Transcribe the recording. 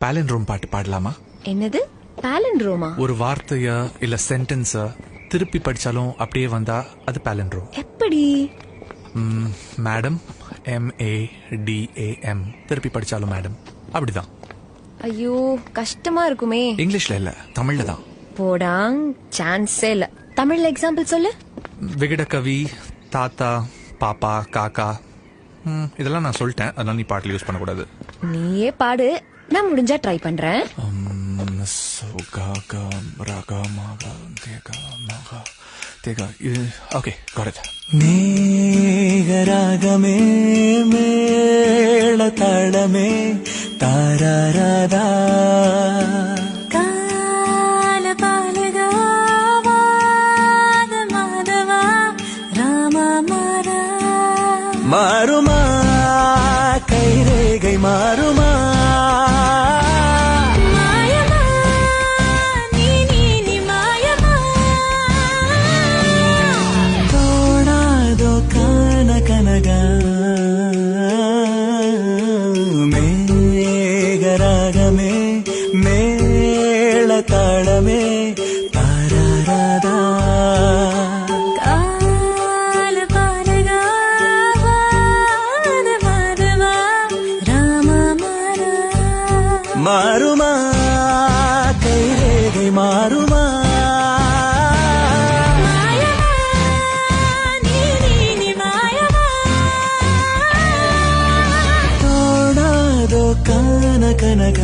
பாலன்ரோம் பாட்டு பாடலாமா? என்னது பாலன்ரோமா? ஒரு வார்த்தைய இல்ல சென்டென்ஸ திருப்பி படிச்சாலும் அப்படியே வந்தா அது பாலன்ரோம். எப்படி? மேடம், MADAM, திருப்பி படிச்சாலும் மேடம், அப்படிதான். ஐயோ கஷ்டமா இருக்குமே. இங்கிலீஷ்ல இல்ல, தமிழ்ல தான். போடாங், சான்ஸே இல்ல. தமிழ்ல எக்ஸாம்பிள் சொல்லு. விகடகவி, தாத்தா, பாப்பா, காக்கா, இதெல்லாம் நான் சொல்லிட்டேன். அதனால நீ பாட்டில் யூஸ் பண்ணக்கூடாது. நீயே பாடு, நான் முடிஞ்சா ட்ரை பண்றேன். Okay, got it. மேகராகமே மேள தாளமே தாராராதா கால பாலகாவாத மாதவா ராமமாரா மாறுமா கைரேகை மாறுமா மேகராகமே மேள தாளமே தாராராதா கால பாலகாவாத மாதவா ராமமாரா மாறுமா கைரேகை மாறுமா கனக